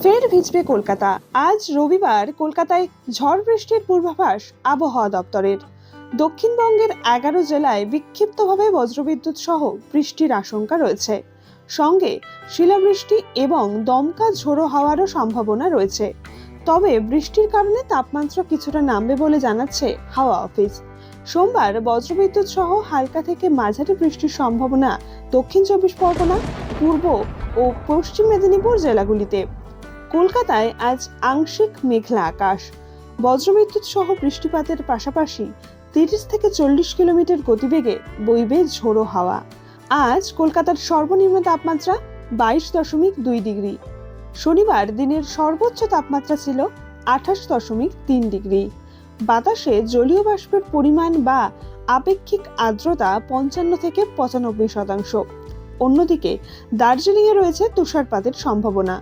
ফের ভিজবে কলকাতা। আজ রবিবার কলকাতায় ঝড় বৃষ্টির পূর্বাভাস আবহাওয়া দপ্তরের। দক্ষিণবঙ্গের 11 জেলায় বিক্ষিপ্তভাবে বজ্রবিদ্যুৎ সহ বৃষ্টির আশঙ্কা রয়েছে। সঙ্গে শিলাবৃষ্টি এবং দমকা ঝোড়ো হাওয়ারও সম্ভাবনা রয়েছে। তবে বৃষ্টির কারণে তাপমাত্রা কিছুটা নামবে বলে জানাচ্ছে হাওয়া অফিস। সোমবার বজ্রবিদ্যুৎ সহ হালকা থেকে মাঝারি বৃষ্টির সম্ভাবনা দক্ষিণ 24 পরগনা, পূর্ব ও পশ্চিম মেদিনীপুর জেলাগুলিতে। কলকাতায় আজ আংশিক মেঘলা আকাশ, বজ্রবিদ্যুৎ সহ বৃষ্টিপাতের পাশাপাশি 30 থেকে 40 কিলোমিটার গতিবেগে বইবে ঝোড়ো হাওয়া। আজ কলকাতার সর্বনিম্ন তাপমাত্রা 22.2 ডিগ্রি। শনিবার দিনের সর্বোচ্চ তাপমাত্রা ছিল 28.3 ডিগ্রি। বাতাসে জলীয় বাষ্পের পরিমাণ বা আপেক্ষিক আর্দ্রতা 55 থেকে 95%। অন্যদিকে দার্জিলিংয়ে রয়েছে তুষারপাতের সম্ভাবনা।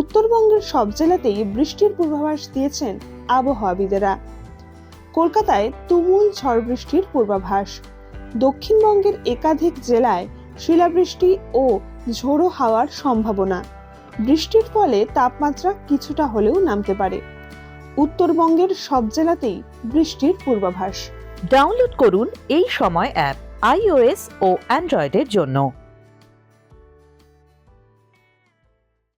উত্তরবঙ্গের সব জেলাতেই বৃষ্টির পূর্বাভাস দিয়েছেন আবহাওয়াবিদেরা। কলকাতায় তুমুল ঝড় বৃষ্টির পূর্বাভাস। দক্ষিণবঙ্গের একাধিক জেলায় শিলাবৃষ্টি ও ঝোড়ো হাওয়ার সম্ভাবনা। বৃষ্টির ফলে তাপমাত্রা কিছুটা হলেও নামতে পারে। উত্তরবঙ্গের সব জেলাতেই বৃষ্টির পূর্বাভাস। ডাউনলোড করুন এই সময় অ্যাপ iOS ও অ্যান্ড্রয়েডের জন্য।